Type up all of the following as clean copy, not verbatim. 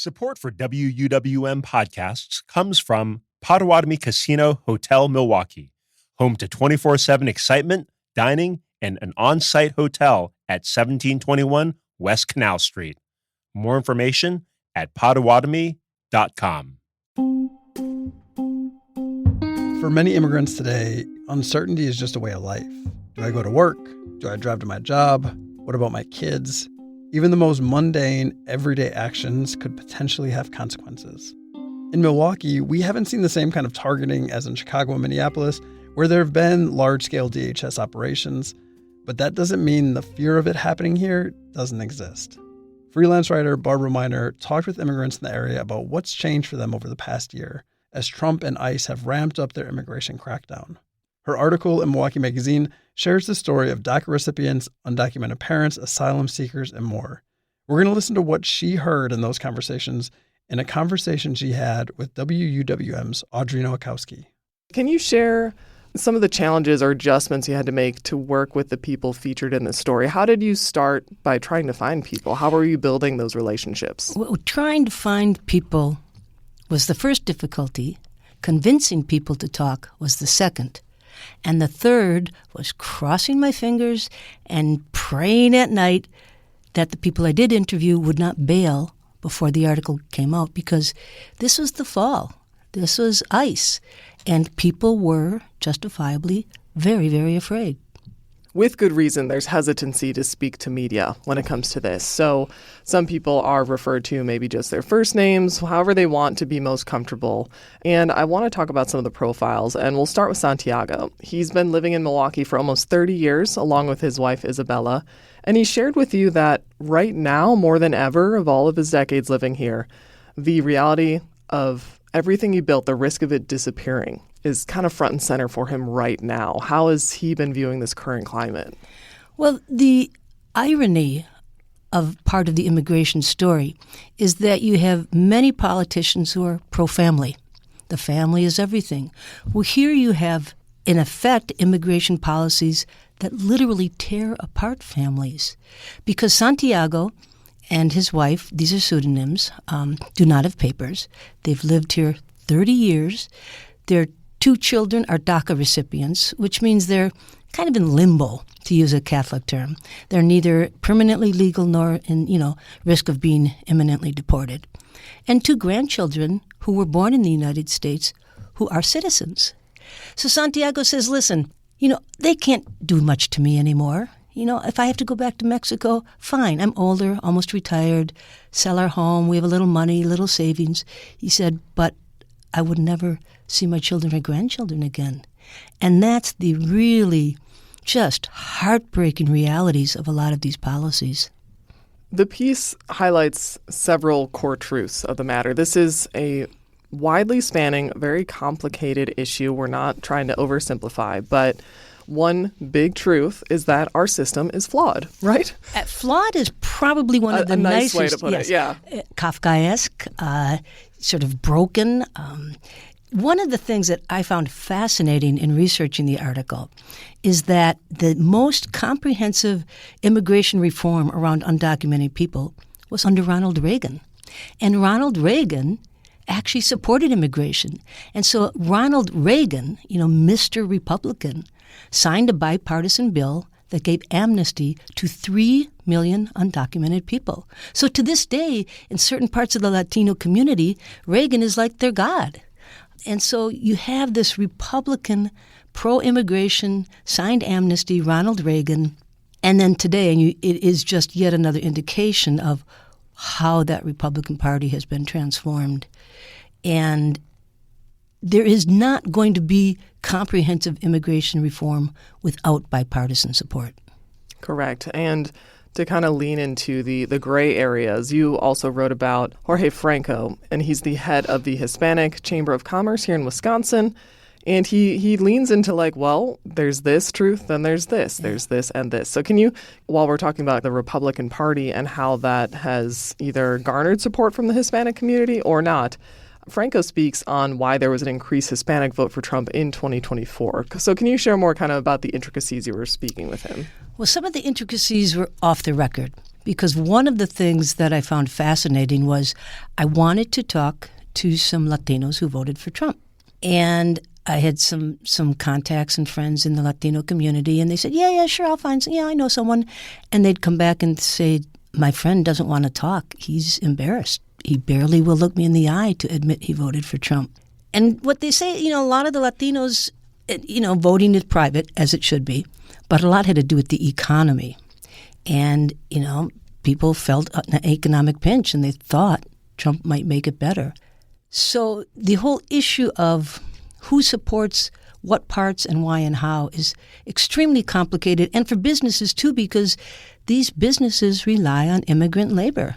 Support for WUWM podcasts comes from Potawatomi Casino Hotel Milwaukee, home to 24/7 excitement, dining, and an on-site hotel at 1721 West Canal Street. More information at potawatomi.com. For many immigrants today, uncertainty is just a way of life. Do I go to work? Do I drive to my job? What about my kids? Even the most mundane, everyday actions could potentially have consequences. In Milwaukee, we haven't seen the same kind of targeting as in Chicago and Minneapolis, where there have been large-scale DHS operations, but that doesn't mean the fear of it happening here doesn't exist. Freelance writer Barbara Miner talked with immigrants in the area about what's changed for them over the past year as Trump and ICE have ramped up their immigration crackdown. Her article in Milwaukee Magazine shares the story of DACA recipients, undocumented parents, asylum seekers, and more. We're going to listen to what she heard in those conversations in a conversation she had with WUWM's Audrey Nowakowski. Can you share some of the challenges or adjustments you had to make to work with the people featured in this story? How did you start by trying to find people? How were you building those relationships? Well, trying to find people was the first difficulty. Convincing people to talk was the second. And the third was crossing my fingers and praying at night that the people I did interview would not bail before the article came out, because this was the fall. This was ICE. And people were justifiably very, very afraid. With good reason, there's hesitancy to speak to media when it comes to this. So some people are referred to maybe just their first names, however they want to be most comfortable. And I want to talk about some of the profiles, and we'll start with Santiago. He's been living in Milwaukee for almost 30 years, along with his wife, Isabella. And he shared with you that right now, more than ever, of all of his decades living here, the reality of everything he built, the risk of it disappearing, is kind of front and center for him right now. How has he been viewing this current climate? Well, the irony of part of the immigration story is that you have many politicians who are pro-family. The family is everything. Well, here you have, in effect, immigration policies that literally tear apart families. Because Santiago and his wife, these are pseudonyms, do not have papers. They've lived here 30 years. Their two children are DACA recipients, which means they're kind of in limbo, to use a Catholic term. They're neither permanently legal nor in, risk of being imminently deported. And two grandchildren who were born in the United States who are citizens. So Santiago says, listen, they can't do much to me anymore. If I have to go back to Mexico, fine. I'm older, almost retired, sell our home. We have a little money, little savings. He said, but I would never see my children or grandchildren again. And that's the really just heartbreaking realities of a lot of these policies. The piece highlights several core truths of the matter. This is a widely spanning, very complicated issue. We're not trying to oversimplify, but one big truth is that our system is flawed, right? Flawed is probably one of the nice nicest way to put it, yeah. Kafkaesque, sort of broken. One of the things that I found fascinating in researching the article is that the most comprehensive immigration reform around undocumented people was under Ronald Reagan. And Ronald Reagan actually supported immigration. And so Ronald Reagan, Mr. Republican, signed a bipartisan bill that gave amnesty to 3 million undocumented people. So to this day, in certain parts of the Latino community, Reagan is like their god. And so you have this Republican, pro-immigration, signed amnesty, Ronald Reagan, and then today, it is just yet another indication of how that Republican Party has been transformed. And there is not going to be comprehensive immigration reform without bipartisan support. Correct. And to kind of lean into the gray areas, you also wrote about Jorge Franco, and he's the head of the Hispanic Chamber of Commerce here in Wisconsin. And he leans into there's this truth, then there's this, and this. So can you, while we're talking about the Republican Party and how that has either garnered support from the Hispanic community or not, Franco speaks on why there was an increased Hispanic vote for Trump in 2024. So can you share more kind of about the intricacies you were speaking with him? Well, some of the intricacies were off the record because one of the things that I found fascinating was I wanted to talk to some Latinos who voted for Trump. And I had some contacts and friends in the Latino community, and they said, yeah, sure, I'll find some. Yeah, I know someone. And they'd come back and say, my friend doesn't want to talk. He's embarrassed. He barely will look me in the eye to admit he voted for Trump. And what they say, a lot of the Latinos, voting is private, as it should be, but a lot had to do with the economy. And, people felt an economic pinch, and they thought Trump might make it better. So the whole issue of who supports what parts and why and how is extremely complicated, and for businesses too, because these businesses rely on immigrant labor.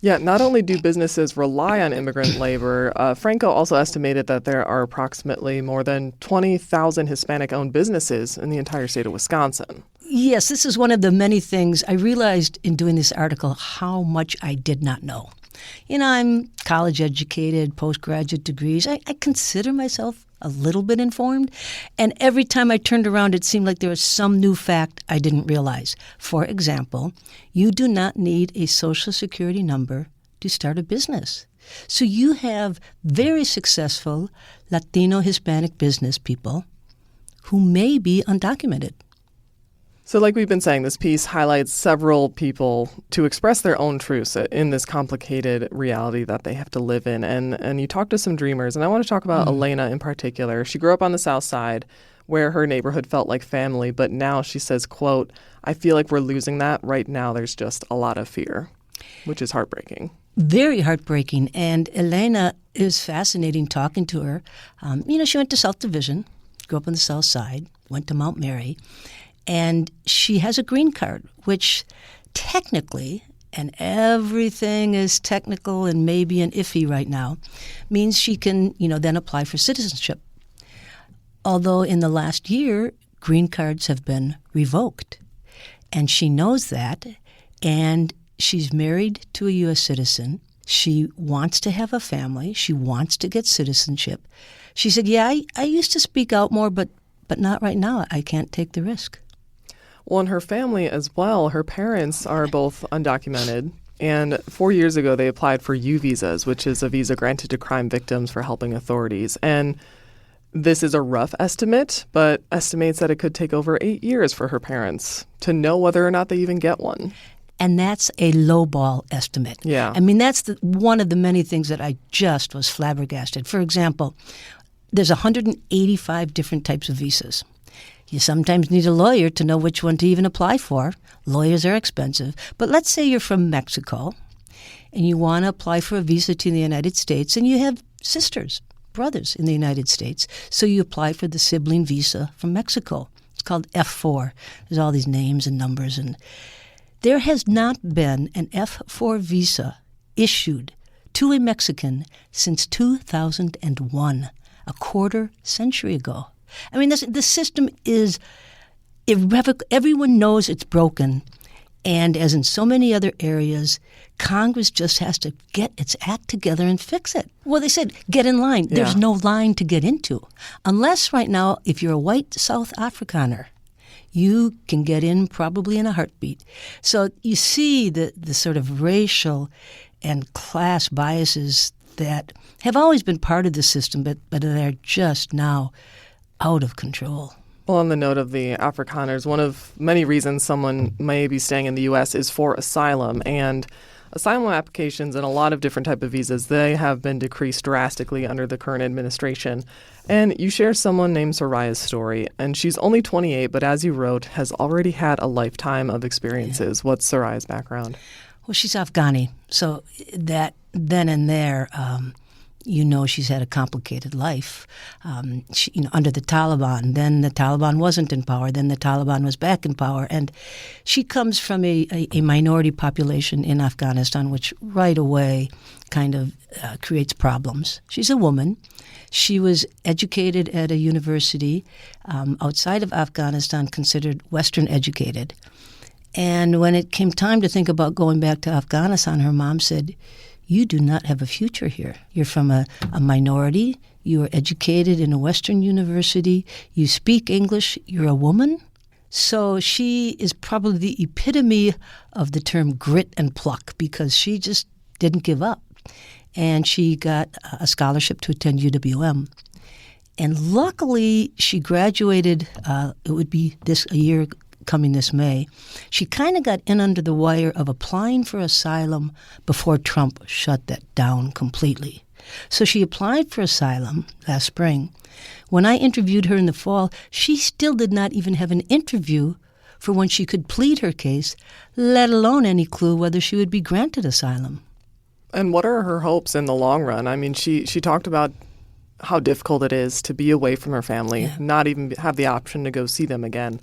Yeah, not only do businesses rely on immigrant labor, Franco also estimated that there are approximately more than 20,000 Hispanic-owned businesses in the entire state of Wisconsin. Yes, this is one of the many things I realized in doing this article how much I did not know. I'm college educated, postgraduate degrees. I consider myself a little bit informed. And every time I turned around, it seemed like there was some new fact I didn't realize. For example, you do not need a Social Security number to start a business. So you have very successful Latino Hispanic business people who may be undocumented. So like we've been saying, this piece highlights several people to express their own truths in this complicated reality that they have to live in. And you talk to some dreamers, and I want to talk about Elena in particular. She grew up on the South Side where her neighborhood felt like family, but now she says, quote, I feel like we're losing that. Right now there's just a lot of fear, which is heartbreaking. Very heartbreaking. And Elena is fascinating talking to her. She went to South Division, grew up on the South Side, went to Mount Mary. And she has a green card, which technically, and everything is technical and maybe an iffy right now, means she can, then apply for citizenship. Although in the last year, green cards have been revoked. And she knows that, and she's married to a U.S. citizen. She wants to have a family. She wants to get citizenship. She said, yeah, I used to speak out more, but not right now. I can't take the risk. Well, and her family as well, her parents are both undocumented. And 4 years ago, they applied for U visas, which is a visa granted to crime victims for helping authorities. And this is a rough estimate, but estimates that it could take over 8 years for her parents to know whether or not they even get one. And that's a lowball estimate. Yeah. I mean, that's one of the many things that I just was flabbergasted. For example, there's 185 different types of visas. You sometimes need a lawyer to know which one to even apply for. Lawyers are expensive. But let's say you're from Mexico and you want to apply for a visa to the United States, and you have sisters, brothers in the United States. So you apply for the sibling visa from Mexico. It's called F4. There's all these names and numbers. And there has not been an F4 visa issued to a Mexican since 2001, a quarter century ago. I mean, the system is irrevocable. Everyone knows it's broken. And as in so many other areas, Congress just has to get its act together and fix it. Well, they said, get in line. Yeah. There's no line to get into. Unless right now, if you're a white South Afrikaner, you can get in probably in a heartbeat. So you see the sort of racial and class biases that have always been part of the system, but they're just now out of control. Well, on the note of the Afrikaners, one of many reasons someone may be staying in the U.S. is for asylum. And asylum applications and a lot of different type of visas, they have been decreased drastically under the current administration. And you share someone named Soraya's story. And she's only 28, but as you wrote, has already had a lifetime of experiences. Yeah. What's Soraya's background? Well, she's Afghani. So that then and there, she's had a complicated life. Under the Taliban. Then the Taliban wasn't in power. Then the Taliban was back in power. And she comes from a minority population in Afghanistan, which right away kind of creates problems. She's a woman. She was educated at a university outside of Afghanistan, considered Western educated. And when it came time to think about going back to Afghanistan, her mom said, you do not have a future here. You're from a minority. You are educated in a Western university. You speak English. You're a woman. So she is probably the epitome of the term grit and pluck because she just didn't give up. And she got a scholarship to attend UWM. And luckily, she graduated, it would be a year coming this May. She kind of got in under the wire of applying for asylum before Trump shut that down completely. So she applied for asylum last spring. When I interviewed her in the fall, she still did not even have an interview for when she could plead her case, let alone any clue whether she would be granted asylum. And what are her hopes in the long run? I mean, she talked about how difficult it is to be away from her family, not even have the option to go see them again,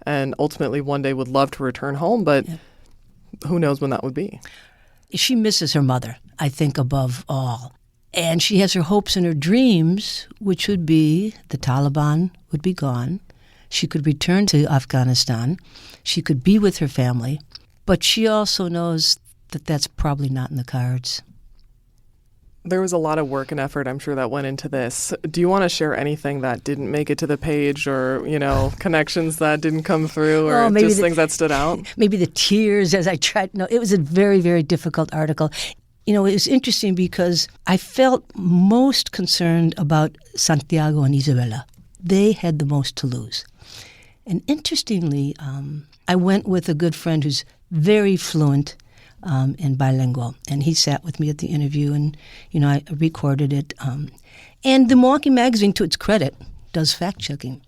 and ultimately one day would love to return home, but who knows when that would be. She misses her mother, I think, above all. And she has her hopes and her dreams, which would be the Taliban would be gone. She could return to Afghanistan. She could be with her family. But she also knows that that's probably not in the cards. There was a lot of work and effort, I'm sure, that went into this. Do you want to share anything that didn't make it to the page or, connections that didn't come through or just things that stood out? Maybe the tears as I tried. No, it was a very, very difficult article. It was interesting because I felt most concerned about Santiago and Isabella. They had the most to lose. And interestingly, I went with a good friend who's very fluent and bilingual. And he sat with me at the interview and, I recorded it. And the Milwaukee Magazine, to its credit, does fact-checking.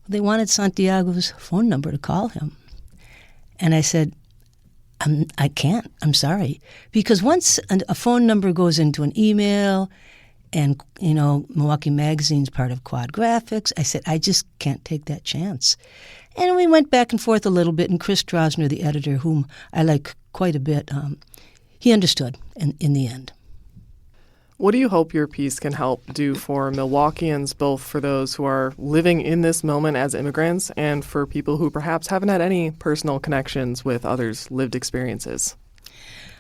They wanted Santiago's phone number to call him. And I said, I can't. I'm sorry. Because once a phone number goes into an email and, Milwaukee Magazine's part of Quad Graphics, I said, I just can't take that chance. And we went back and forth a little bit, and Chris Drosner, the editor, whom I like quite a bit, he understood in the end. What do you hope your piece can help do for Milwaukeeans, both for those who are living in this moment as immigrants and for people who perhaps haven't had any personal connections with others' lived experiences?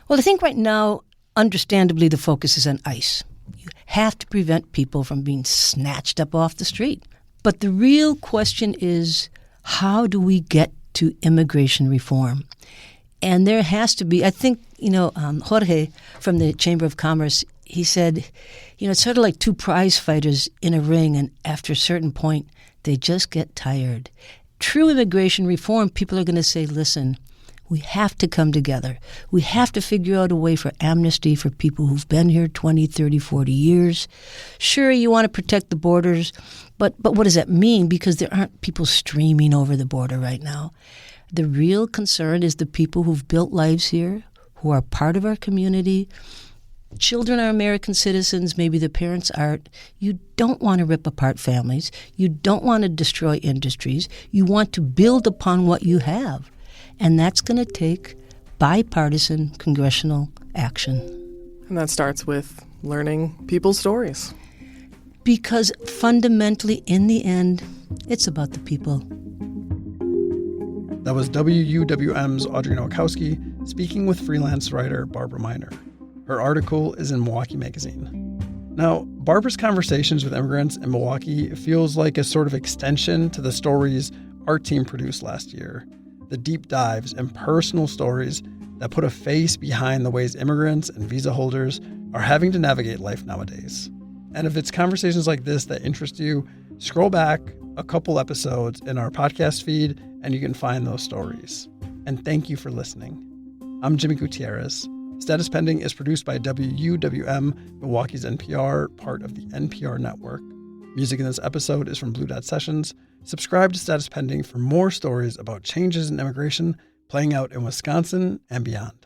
Well, I think right now, understandably, the focus is on ICE. You have to prevent people from being snatched up off the street. But the real question is, how do we get to immigration reform? And there has to be, I think, Jorge from the Chamber of Commerce, he said, it's sort of like two prize fighters in a ring, and after a certain point, they just get tired. True immigration reform, people are going to say, listen, we have to come together. We have to figure out a way for amnesty for people who've been here 20, 30, 40 years. Sure, you want to protect the borders, but what does that mean? Because there aren't people streaming over the border right now. The real concern is the people who've built lives here, who are part of our community. Children are American citizens, maybe the parents aren't. You don't want to rip apart families. You don't want to destroy industries. You want to build upon what you have. And that's going to take bipartisan congressional action. And that starts with learning people's stories. Because fundamentally, in the end, it's about the people. That was WUWM's Audrey Nowakowski speaking with freelance writer Barbara Miner. Her article is in Milwaukee Magazine. Now, Barbara's conversations with immigrants in Milwaukee feels like a sort of extension to the stories our team produced last year. The deep dives and personal stories that put a face behind the ways immigrants and visa holders are having to navigate life nowadays. And if it's conversations like this that interest you, scroll back a couple episodes in our podcast feed and you can find those stories. And thank you for listening. I'm Jimmy Gutierrez. Status Pending is produced by WUWM, Milwaukee's NPR, part of the NPR network. Music in this episode is from Blue Dot Sessions. Subscribe to Status Pending for more stories about changes in immigration playing out in Wisconsin and beyond.